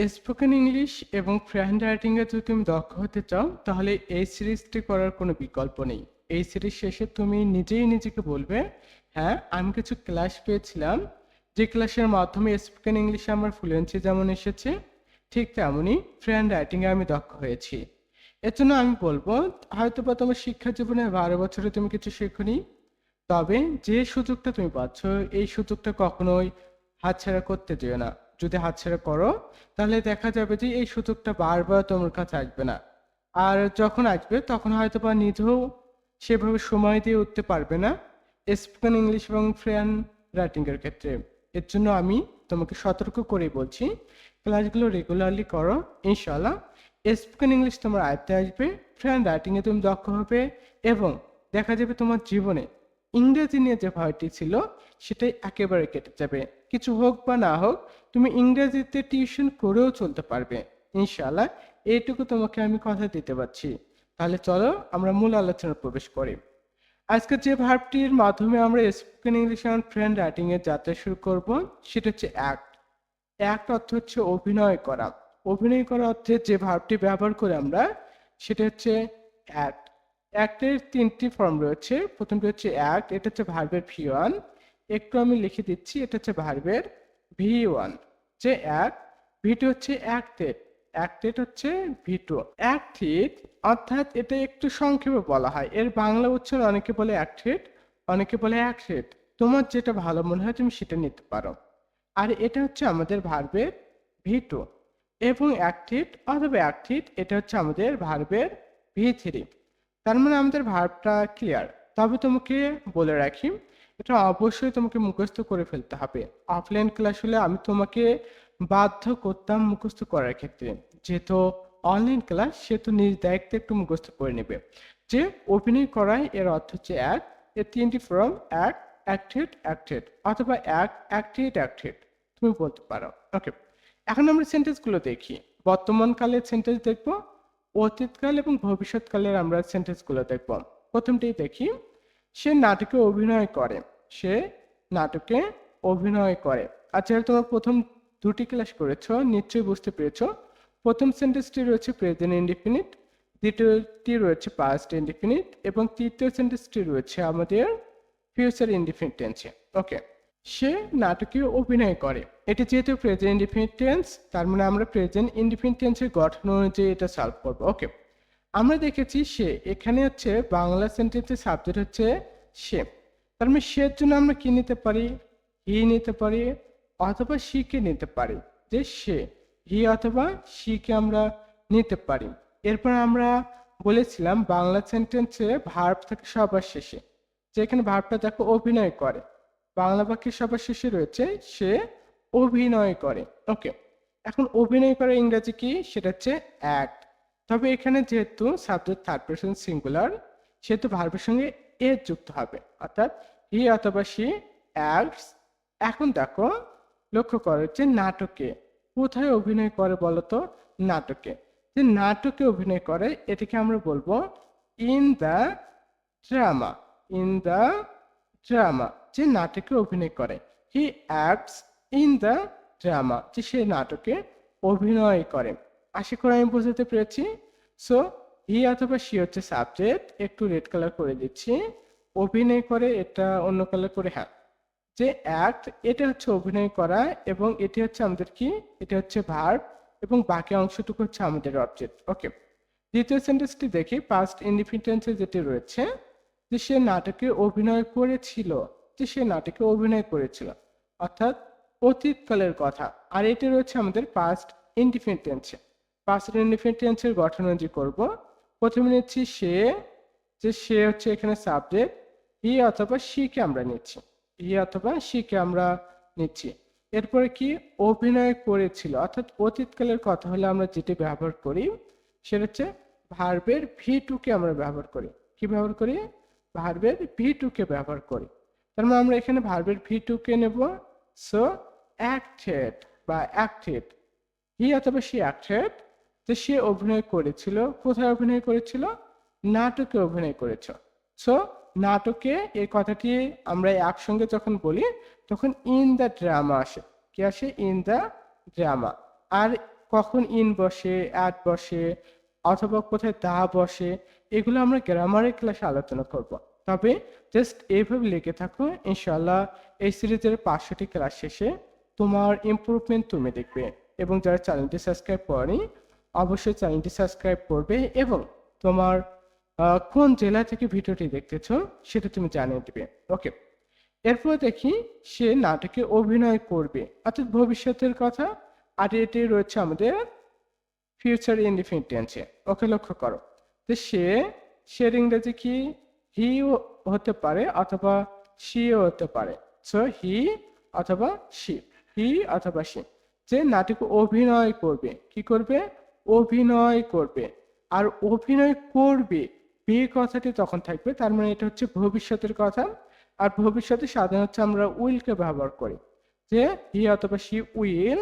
Spoken English এবং free hand writing এ যদি তুমি দক্ষ হতে চাও তাহলে এই সিরিজটি করার কোনো বিকল্প নেই। এই সিরিজ শেষে তুমি নিজেই নিজেকে বলবে, হ্যাঁ আমি কিছু ক্লাস পেয়েছিলাম, যে ক্লাসের মাধ্যমে স্পোকেন ইংলিশে আমার ফ্লুয়েন্সি যেমন এসেছে, ঠিক তেমনই ফ্রি হ্যান্ড রাইটিং এ আমি দক্ষ হয়েছি। এর জন্য আমি বলবো, হয়তোবা তোমার শিক্ষা জীবনে 12 বছরে তুমি কিছু শেখোনি, তবে যে সুযোগটা তুমি পাচ্ছ এই সুযোগটা কখনোই হাতছাড়া করতে যেও না। যদি হাতছাড়া করো তাহলে দেখা যাবে যে এই সুযোগটা বারবার তোমার কাছে আসবে না। আর যখন আসবে তখন হয়তো বা নিজেও সেভাবে সময় দিয়ে উঠতে পারবে না স্পোকেন ইংলিশ এবং ফ্রেন রাইটিং এর ক্ষেত্রে। এর জন্য আমি তোমাকে সতর্ক করে বলছি, ক্লাসগুলো রেগুলারলি করো, ইনশাল্লাহ স্পোকেন ইংলিশ তোমার আয়ত্তে আসবে, ফ্রেন রাইটিং এ তুমি দক্ষ হবে এবং দেখা যাবে তোমার জীবনে ইংরেজি নিয়ে যে ভয়টি ছিল সেটাই একেবারে কেটে যাবে। কিছু হোক বা না হোক তুমি ইংরেজিতে টিউশন করেও চলতে পারবে ইনশাআল্লাহ। এইটুকু তোমাকে আমি কথা দিতে পারছি। তাহলে চলো আমরা মূল আলোচনায় প্রবেশ করি। আজকে যে ভার্বটির মাধ্যমে আমরা spoken English and friend writing এর যাত্রা শুরু করব সেটা হচ্ছে অ্যাক্ট। অ্যাক্ট অর্থ হচ্ছে অভিনয় করা। অভিনয় করা অর্থে যে ভার্বটি ব্যবহার করি আমরা সেটা হচ্ছে অ্যাক্ট। অ্যাক্টের 3টি ফর্ম রয়েছে। প্রথমটি হচ্ছে অ্যাক্ট, এটা হচ্ছে ভার্বের ভি1। একটু আমি লিখে দিচ্ছি, এটা হচ্ছে ভার্বের ভি1 যে অ্যাক্ট। ভি2 হচ্ছে অ্যাক্টেড, অ্যাক্টেড হচ্ছে ভি2। অ্যাক্টেড অর্থাৎ এটা একটু সংক্ষেপে বলা হয়, এর বাংলা উচ্চারণ অনেকে বলে অ্যাক্টেড, অনেকে বলে অ্যাক্টেড। তোমার যেটা ভালো মনে হয় তুমি সেটা নিতে পারো। আর এটা হচ্ছে আমাদের ভার্বের ভি2 এবং অ্যাক্টিভ অথবা অ্যাক্টিভ এটা হচ্ছে আমাদের ভার্বের ভি3। তার মানে আমাদের ভার্বটা ক্লিয়ার। তবে তোমাকে বলে রাখি, এটা অবশ্যই তোমাকে মুখস্থ করে ফেলতে হবে। অফলাইন ক্লাস হলে আমি তোমাকে বাধ্য করতাম মুখস্থ করার ক্ষেত্রে, যেহেতু অনলাইন ক্লাস সেহেতু নিজ দায়িত্বে একটু মুখস্থ করে নেবে। যে অভিনয় করায় এর অর্থ হচ্ছে এক, এর 3টি ফর্ম এক, অ্যাক্টেড, অ্যাক্টেড অথবা এক, অ্যাক্টেড, অ্যাক্টেড তুমি বলতে পারো। ওকে, এখন আমরা সেন্টেন্সগুলো দেখি। বর্তমান কালের সেন্টেন্স দেখবো, অতীতকাল এবং ভবিষ্যৎকালের আমরা সেন্টেন্সগুলো দেখব। প্রথমটি দেখি, সে নাটকে অভিনয় করে। সে নাটকে অভিনয় করে। আচ্ছা, তোমরা প্রথম 2টি ক্লাস করেছো, নিশ্চয়ই বুঝতে পেরেছো। প্রথম সেন্টেন্সটি রয়েছে প্রেজেন্ট ইনডিফিনিট, দ্বিতীয়টি রয়েছে পাস্ট ইনডিফিনিট এবং তৃতীয় সেন্টেন্সটি রয়েছে আমাদের ফিউচার ইনডিফিনিট টেন্সে। ওকে, সে নাটকে অভিনয় করে, এটি যেহেতু প্রেজেন্ট ইনডিফিনিট টেন্স তার মানে আমরা প্রেজেন্ট ইনডিফিনিট টেন্সের গঠন অনুযায়ী এটা সলভ করব। ওকে, আমরা দেখেছি সে, এখানে হচ্ছে বাংলা সেন্টেন্সের সাবজেক্ট হচ্ছে সে। তার মানে সের জন্য আমরা কি নিতে পারি? হি নিতে পারি অথবা শিকে নিতে পারি। যে সে, হি অথবা শিকে আমরা নিতে পারি। এরপর আমরা বলেছিলাম বাংলা সেন্টেন্সে ভার্ব থাকে সবার শেষে, যেখানে ভার্বটা দেখো অভিনয় করে, বাংলা বাক্যের সবার শেষে রয়েছে সে অভিনয় করে। ওকে, এখন অভিনয় করে ইংরেজি কি? সেটা হচ্ছে অ্যাক্ট। তবে এখানে যেহেতু সাবজেক্ট থার্ড পারসন সিঙ্গুলার সেহেতু ভার্বের সঙ্গে এ যুক্ত হবে, অর্থাৎ হি অথবা সি অ্যাক্টস। এখন দেখো, লক্ষ্য করো যে নাটকে কোথায় অভিনয় করে বলতো? নাটকে। যে নাটকে অভিনয় করে এটাকে আমরা বলবো in the drama. In the drama, যে নাটকে অভিনয় করে। He acts in the drama, যে সে নাটকে অভিনয় করে। আশা করি আমি বুঝতে পেরেছি। সো হি অথবা সি হচ্ছে সাবজেক্ট, একটু রেড কালার করে দিচ্ছি। অভিনয় করে এটা অন্য কালার করে, হ্যাঁ। যে অ্যাক্ট এটা হচ্ছে অভিনয় করা এবং এটি হচ্ছে আমাদের কি? এটা হচ্ছে ভার্ব এবং বাকি অংশটুকু হচ্ছে আমাদের অবজেক্ট। ওকে, দ্বিতীয় সেন্টেন্সটি দেখি, পাস্ট ইনডিফিনিটেন্সে যেটি রয়েছে যে সে নাটকে অভিনয় করেছিল। যে সে নাটকে অভিনয় করেছিল অর্থাৎ অতীতকালের কথা। আর এটি রয়েছে আমাদের পাস্ট ইনডিফিনিট টেন্সে। পাস্ট ইনডিফিনিট টেন্সের গঠন অনুযায়ী করব। প্রথমে নিচ্ছি সে, যে সে হচ্ছে এখানে সাবজেক্ট, হি অথবা শিকে আমরা নিচ্ছি, হি অথবা শিকে আমরা নিচ্ছি। এরপরে কি? অভিনয় করেছিল, অর্থাৎ অতীতকালের কথা হলে আমরা যেটি ব্যবহার করি সেটা হচ্ছে ভার্বের ভি2 কে আমরা ব্যবহার করি। কি ব্যবহার করি? ভার্বের ভি2 কে ব্যবহার করি। তার মানে আমরা এখানে ভার্বের ভি2 কে নেব। সো অ্যাক্টেড বা অ্যাক্টেড, হি অথবা সে অ্যাক্টেড, যে সে অভিনয় করেছিল। কোথায় অভিনয় করেছিল? নাটকে অভিনয় করেছিল। সো নাটকে এই কথাটি আমরা একসঙ্গে যখন বলি তখন ইন দ্য ড্রামা আসে। কি আসে? In the drama. আর কখন ইন বসে, অ্যাট বসে অথবা কোথায় দা বসে, এগুলো আমরা গ্রামারের ক্লাসে আলোচনা করব। তবে জাস্ট এইভাবে লিখে থাকো, ইনশাআল্লাহ এই সিরিজের 500টি ক্লাস শেষে তোমার ইমপ্রুভমেন্ট তুমি দেখবে। এবং যারা চ্যানেলটি সাবস্ক্রাইব করেনি অবশ্যই চ্যানেলটি সাবস্ক্রাইব করবে এবং তোমার কোন জেলা থেকে ভিডিওটি দেখতেছো সেটা তুমি জানিয়ে দিবে। ওকে, এরপর দেখি সে নাটকে অভিনয় করবে, অর্থাৎ ভবিষ্যতের কথা। আর এটি রয়েছে আমাদের ফিউচার ইনডিফিনিট টেন্সে। ওকে, লক্ষ্য করো যে সের ইংরেজি কি? হি হতে পারে অথবা শিও হতে পারে। সো হি অথবা শি, হি অথবা শি। যে নাটকে অভিনয় করবে, কি করবে? অভিনয় করবে। আর অভিনয় করবে বে কথাটি তখন থাকবে, তার মানে এটা হচ্ছে ভবিষ্যতের কথা। আর ভবিষ্যতে সাধারণত আমরা উইলকে ব্যবহার করি, যে হি অথবা শি উইল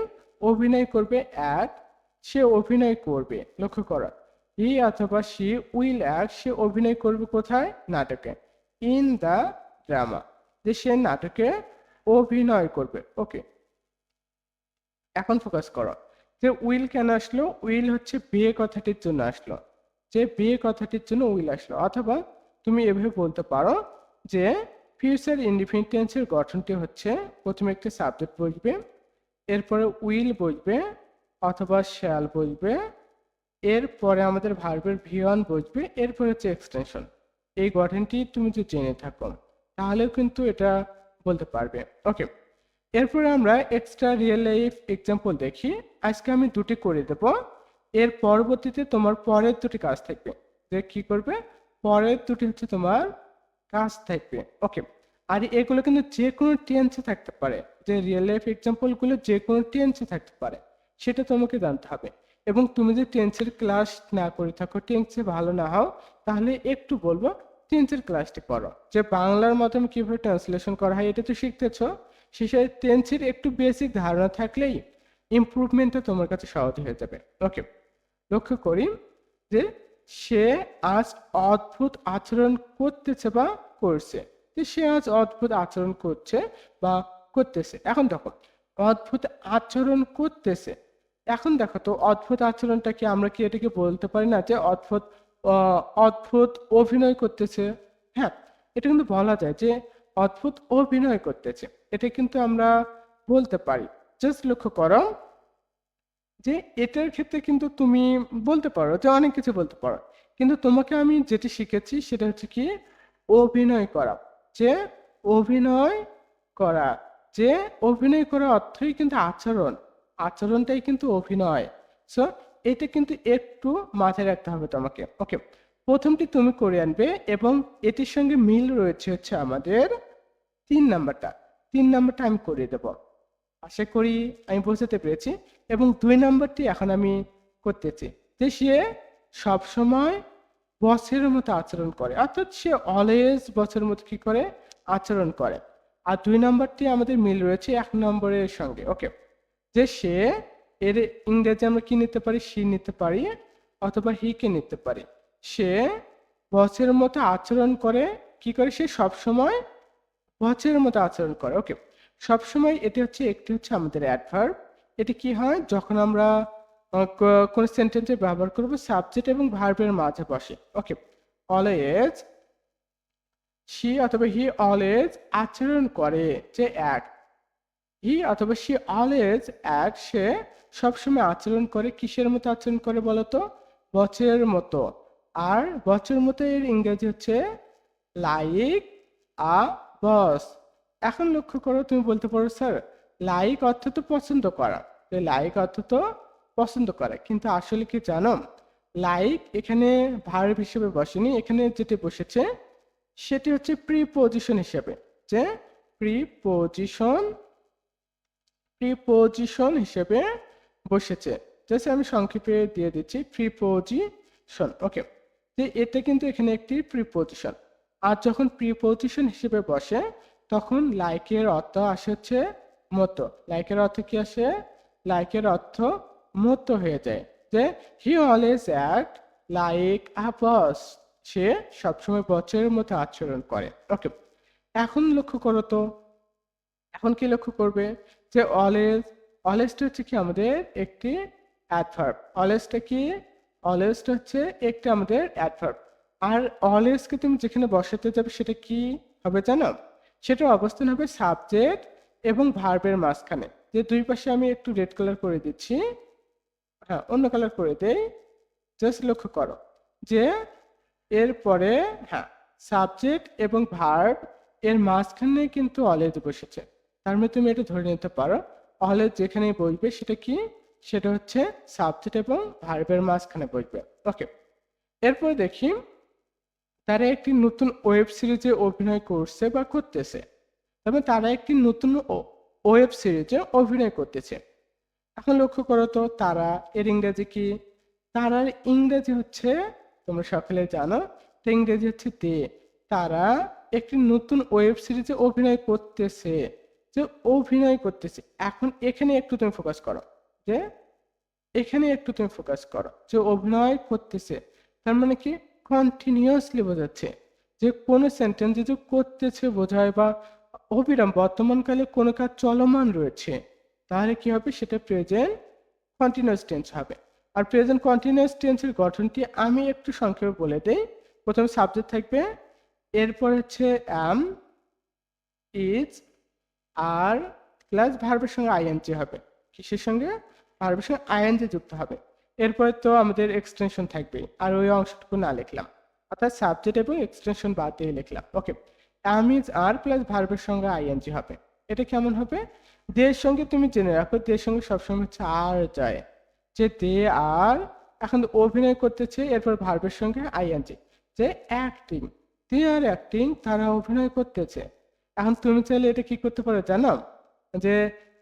অভিনয় করবে অ্যাট, সে অভিনয় করবে। লক্ষ্য করো, হি অথবা শি উইল অ্যাক্ট, সে অভিনয় করবে কোথায়? নাটকে, ইন দ্য ড্রামা, যে সে নাটকে অভিনয় করবে। ওকে, এখন ফোকাস করো যে উইল কেন আসলো? উইল হচ্ছে বে কথাটির জন্য আসলো, যে বে কথাটির জন্য উইল আসলো। অথবা তুমি এভাবে বলতে পারো যে ফিউচার ইনডিফিনিট টেন্সের গঠনটি হচ্ছে প্রথমে একটি সাবজেক্ট বসবে, এরপরে উইল বসবে অথবা শ্যাল বসবে, এরপরে আমাদের ভার্বের ভি1 বসবে, এরপরে হচ্ছে এক্সটেনশন। এই গঠনটি তুমি যদি জেনে থাকো তাহলেও কিন্তু এটা বলতে পারবে। ওকে, এরপরে আমরা এক্সট্রা রিয়েল লাইফ এক্সাম্পল দেখি। আজকে আমি দুটি করে দেব, এর পরবর্তীতে তোমার পরের দুটি কাজ থাকবে। যে কি করবে? পরের দুটি হচ্ছে তোমার কাজ থাকবে। ওকে, আর এগুলো কিন্তু যে কোনো টেন্সে থাকতে পারে, যে রিয়েল লাইফ এক্সাম্পল গুলো যে কোনো টেন্সে থাকতে পারে, সেটা তোমাকে জানতে হবে। এবং তুমি যদি টেন্সের ক্লাস না করে থাকো, টেন্সে ভালো না হও, তাহলে একটু বলবো টেন্সের ক্লাসটি করো। যে বাংলার মাধ্যমে কিভাবে ট্রান্সলেশন করা হয় এটা তো শিখতেছ, শেষে টেন্সের একটু বেসিক ধারণা থাকলেই ইমপ্রুভমেন্টটা তোমার কাছে সহজ হয়ে যাবে। ওকে, লক্ষ্য করি যে সে আজ অদ্ভুত আচরণ করতেছে বা করছে, যে সে আজ অদ্ভুত আচরণ করছে বা করতেছে। এখন দেখো, অদ্ভুত আচরণ করতেছে, এখন দেখো তো অদ্ভুত আচরণটা কি? আমরা কি এটাকে বলতে পারি না যে অদ্ভুত অদ্ভুত অভিনয় করতেছে? হ্যাঁ, এটা কিন্তু বলা যায় যে অদ্ভুত অভিনয় করতেছে, এটা কিন্তু আমরা বলতে পারি। জাস্ট লক্ষ্য করো যে এটার ক্ষেত্রে কিন্তু তুমি বলতে পারো, যে অনেক কিছু বলতে পারো, কিন্তু তোমাকে আমি যেটি শিখেছি সেটা হচ্ছে কি? অভিনয় করা। যে অভিনয় করা, যে অভিনয় করা অর্থই কিন্তু আচরণ, আচরণটাই কিন্তু অভিনয়। সো এটা কিন্তু একটু মাথায় রাখতে হবে তোমাকে। ওকে, প্রথমটি তুমি করে আনবে এবং এটির সঙ্গে মিল রয়েছে হচ্ছে আমাদের 3 নাম্বারটা। 3 নাম্বারটা আমি করে দেব, আশা করি আমি বোঝাতে পেরেছি। এবং 2 নাম্বারটি এখন আমি করতেছি, যে সে সবসময় বসের মতো আচরণ করে, অর্থাৎ সে অলওয়েজ বসের মতো কি করে? আচরণ করে। আর 2 নাম্বারটি আমাদের মিল রয়েছে 1 নম্বরের সঙ্গে। ওকে, যে সে, এর ইংরেজি আমরা কি নিতে পারি? সি নিতে পারি অথবা হিকে নিতে পারি। সে বসের মতো আচরণ করে, কি করে? সে সবসময় বসের মতো আচরণ করে। ওকে, সবসময় এটি হচ্ছে, একটি হচ্ছে আমাদের অ্যাডভার্ব। এটি কি হয়? যখন আমরা কোন সেন্টেন্সে ব্যবহার করব সাবজেক্ট এবং ভার্বের মাঝে বসে। ওকে, অলওয়েজ, সি অথবা হি অলওয়েজ আচরণ করে, যে অ্যাক্ট। হি অথবা সি অলওয়েজ অ্যাক্ট, সে সবসময় আচরণ করে। কিসের মতো আচরণ করে বলতো? বসের মতো। আর বসের মতো এর ইংরেজি হচ্ছে লাইক আ বস। এখন লক্ষ্য করো, তুমি বলতে পারো স্যার লাইক অর্থ তো পছন্দ করা, লাইক অর্থ তো পছন্দ করা, কিন্তু আসলে কি জানো, লাইক এখানে ভার্ব হিসেবে বসেনি, এখানে যেটি বসেছে সেটি হচ্ছে প্রিপোজিশন হিসেবে। যে প্রিপোজিশন, প্রিপোজিশন হিসেবে বসেছে। জাস্ট আমি সংক্ষেপে দিয়ে দিচ্ছি, প্রিপোজিশন। ওকে, যে এটা কিন্তু এখানে একটি প্রিপোজিশন। আর যখন প্রিপোজিশন হিসেবে বসে তখন লাইকের অর্থ আসে হচ্ছে মতো। লাইকের অর্থ কি আসে? লাইকের অর্থ মতো হয়ে যায়। যে he always act like a boss, সে সবসময় বসের মতো আচরণ করে। ওকে, এখন লক্ষ্য করো তো, এখন কি লক্ষ্য করবে? যে অলওয়েজ, অলওয়েজটা হচ্ছে কি আমাদের একটি অ্যাডভার্ব। অলওয়েজটা কি? অলওয়েজটা হচ্ছে একটা আমাদের অ্যাডভার্ব। আর অলওয়েজকে তুমি যেখানে বসাতে যাবে সেটা কি হবে জানো? সেটার অবস্থান হবে সাবজেক্ট এবং ভার্বের মাঝখানে। যে দুই পাশে আমি একটু রেড কালার করে দিচ্ছি, হ্যাঁ অন্য কালার করে দেই। জাস্ট লক্ষ্য করো যে এরপরে, হ্যাঁ, সাবজেক্ট এবং ভার্ব এর মাঝখানে কিন্তু অলওয়েজ বসেছে। তার মানে তুমি এটা ধরে নিতে পারো অলওয়েজ যেখানে বসবে সেটা কি? সেটা হচ্ছে সাবজেক্ট এবং ভার্বের মাঝখানে বসবে। ওকে, এরপর দেখি তারা একটি নতুন ওয়েব সিরিজে অভিনয় করছে বা করতেছে। তবে তারা একটি নতুন ওয়েব সিরিজে অভিনয় করতেছে। এখন লক্ষ্য করো তো তারা এর ইংরেজি কি? তারার ইংরেজি হচ্ছে, তোমরা সকলে জানো, তো ইংরেজি হচ্ছে দে। তারা একটি নতুন ওয়েব সিরিজে অভিনয় করতেছে। যে অভিনয় করতেছে, এখন এখানে একটু তুমি ফোকাস করো যে এখানে একটু তুমি ফোকাস করো যে অভিনয় করতেছে, তার মানে কি কন্টিনিউয়াসলি বোঝাচ্ছে যে কোনো সেন্টেন্স যে করতেছে বোঝায় বা অবিরাম বর্তমানকালে কোনো কাজ চলমান রয়েছে, তাহলে কি হবে? সেটা প্রেজেন্ট কন্টিনিউয়াস টেন্স হবে। আর প্রেজেন্ট কন্টিনিউয়াস টেন্সের গঠনটি আমি একটু সংক্ষেপে বলে দেই। প্রথমে সাবজেক্ট থাকবে, এরপর হচ্ছে অ্যাম, ইজ, আর প্লাস ভার্বের সঙ্গে আইএনজি হবে। কিসের সঙ্গে? ভার্বের সঙ্গে আইএনজি যুক্ত হবে। এরপরে তো আমাদের এক্সটেনশন থাকবে, আর ওই অংশটুকু না লিখলাম, অর্থাৎ সাবজেক্ট এবং এক্সটেনশন বাদ দিয়ে লিখলাম। ওকে, অ্যাম ইজ আর প্লাস ভার্বের সঙ্গে আইএনজি হবে। এটা কেমন হবে? দের সঙ্গে তুমি জেনে রাখো, দের সঙ্গে সবসময় হচ্ছে আর যায়, যে দে আর এখন অভিনয় করতেছে, এরপর ভার্বের সঙ্গে আইএনজি, যে অ্যাক্টিং, দে আর অ্যাক্টিং, তারা অভিনয় করতেছে। এখন তুমি চাইলে এটা কি করতে পারো জানো? যে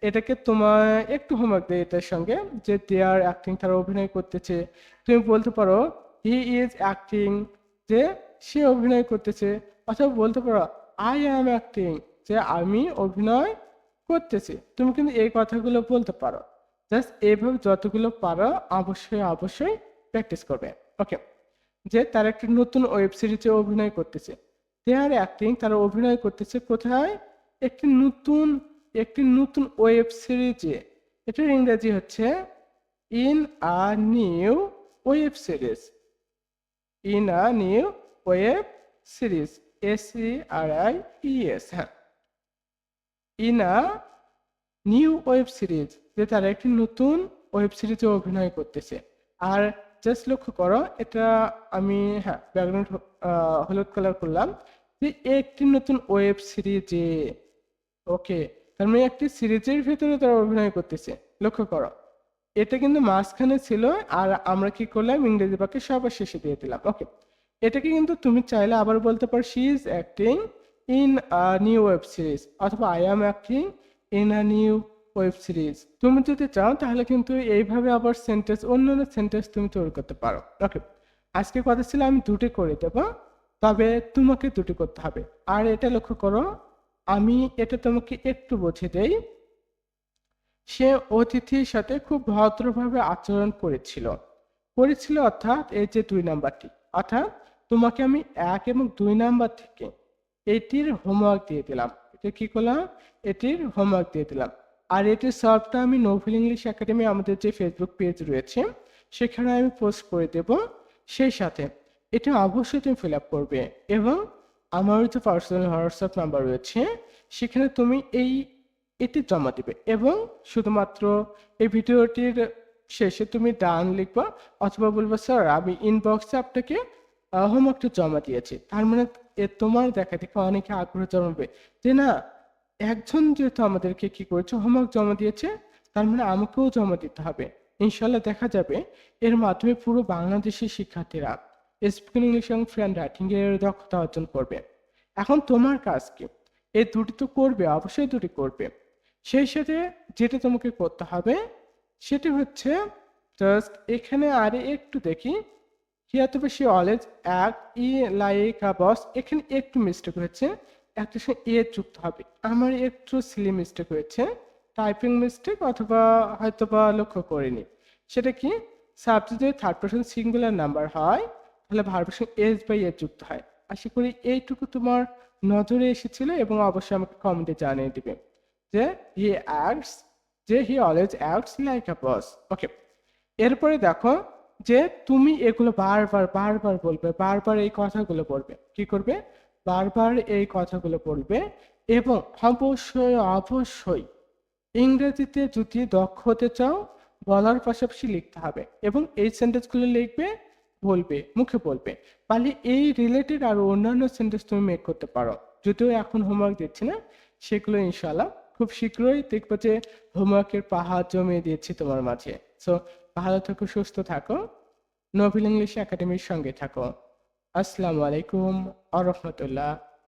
এটাকে তোমার একটু হোমওয়ার্ক দেয় এটার সঙ্গে, যে দে আর অ্যাক্টিং, তারা অভিনয় করতেছে। তুমি বলতে পারো হি ইজ অ্যাক্টিং, যে সে অভিনয় করতেছে। অথবা বলতে পারো আই অ্যাম অ্যাক্টিং, যে আমি অভিনয় করতেছি। তুমি কিন্তু এই কথাগুলো বলতে পারো। জাস্ট এইভাবে যতগুলো পারো অবশ্যই অবশ্যই প্র্যাকটিস করবে। ওকে, যে তারা একটি নতুন ওয়েব সিরিজে অভিনয় করতেছে। দে আর অ্যাক্টিং, তারা অভিনয় করতেছে কোথায়? একটি নতুন ওয়েব সিরিজে। এটার ইংরেজি হচ্ছে in a new web series. In a new web series, SERIES, হ্যাঁ, in a new web series, যে তারা একটি নতুন ওয়েব সিরিজে অভিনয় করতেছে। আর জাস্ট লক্ষ্য করো, এটা আমি, হ্যাঁ, ব্যাকগ্রাউন্ড হলুদ কালার করলাম, যে একটি নতুন ওয়েব সিরিজে। ওকে, তার মানে একটি সিরিজের ভিতরে তারা অভিনয় করতেছে। লক্ষ্য করো, এটা কিন্তু মাঝখানে ছিল, আর আমরা কি করলাম? ইংরেজি বাক্যে সবার শেষে দিয়ে দিলাম। ওকে, এটাকে কিন্তু তুমি চাইলে আবার বলতে পারো she is acting in a new web series, অথবা I am acting in a new web series. তুমি যদি চাও তাহলে কিন্তু এইভাবে আবার সেন্টেন্স, অন্যান্য সেন্টেন্স তুমি তৈরি করতে পারো। ওকে, আজকে কথা ছিল আমি দুটি করে দেবো, তবে তোমাকে দুটি করতে হবে। আর এটা লক্ষ্য করো, আমি এটা তোমাকে একটু বুঝিয়ে দেই। সে অতিথির সাথে খুব ভদ্রভাবে আচরণ করেছিল অর্থাৎ এই যে 2 নাম্বারটি, অর্থাৎ তোমাকে আমি 1 এবং 2 নাম্বার থেকে এটির হোমওয়ার্ক দিয়ে দিলাম। এটা কি করলাম? এটির হোমওয়ার্ক দিয়ে দিলাম। আর এটির সলভটা আমি নোভেল ইংলিশ একাডেমি, আমাদের যে ফেসবুক পেজ রয়েছে, সেখানে আমি পোস্ট করে দেব। সেই সাথে এটা অবশ্যই তুমি ফিল আপ করবে, এবং আমার যে পার্সোনাল হোয়াটসঅ্যাপ নাম্বার রয়েছে, সেখানে তুমি এটি জমা দিবে, এবং শুধুমাত্র এই ভিডিওটির শেষে তুমি ডান লিখবা, অথবা বলবা স্যার আমি ইনবক্সে আপনাকে হোমওয়ার্কটা জমা দিয়েছি। তার মানে তোমার দেখা দেখে অনেকে আগ্রহ জন্মাবে যে না, একজন যেহেতু আমাদেরকে কি করেছে, হোমওয়ার্ক জমা দিয়েছে, তার মানে আমাকেও জমা দিতে হবে। ইনশাল্লাহ দেখা যাবে এর মাধ্যমে পুরো বাংলাদেশের শিক্ষার্থীরা স্পোকেন ইংলিশ এবং ফ্রেন্ড রাইটিং এর দক্ষতা অর্জন করবে। এখন তোমার কাজ কি? এই দুটি তো করবে, অবশ্যই দুটি করবে। সেই সাথে যেটা তোমাকে করতে হবে সেটি হচ্ছে, জাস্ট এখানে আরে একটু দেখি, হিয়ার তো বেশি অলওয়েজ এক ই লাইক আ বস, এখানে একটু মিস্টেক হয়েছে, একটা সঙ্গে এ যুক্ত হবে। আমার একটু সিলি মিস্টেক হয়েছে, টাইপিং মিস্টেক, অথবা হয়তো বা লক্ষ্য করিনি। সেটা কি? সাবজেক্ট যদি থার্ড পারসন সিঙ্গুলার নাম্বার হয়, তাহলে ভার্বের সঙ্গে এস বাই এ যুক্ত হয়। আশা করি এইটুকু তোমার নজরে এসেছিল, এবং অবশ্যই আমাকে কমেন্টে জানিয়ে দিবে যে হি অ্যাক্টস, যে he always acts like a boss. Okay, এরপরে দেখো যে তুমি এগুলো বারবার বারবার বলবে, বারবার এই কথাগুলো বলবে। কি করবে? বারবার এই কথাগুলো বলবে। এবং অবশ্যই অবশ্যই ইংরেজিতে যদি দক্ষ হতে চাও, বলার পাশাপাশি লিখতে হবে এবং এই সেন্টেন্সগুলো লিখবে, বলবে, মুখে বলবে। পারলে এই রিলেটেড আর অন্যান্য সেন্টেন্স তুমি মেক করতে পারো। যদিও এখন হোমওয়ার্ক দিচ্ছি না, সেগুলো ইনশাআল্লাহ খুব শীঘ্রই দেখবো যে হোমওয়ার্কের পাহাড় জমিয়ে দিয়েছি তোমার মাঝে। সো ভালো থাকো, সুস্থ থাকো, নোবেল ইংলিশ একাডেমির সঙ্গে থাকো। আসসালামু আলাইকুম আ রহমতুল্লাহ।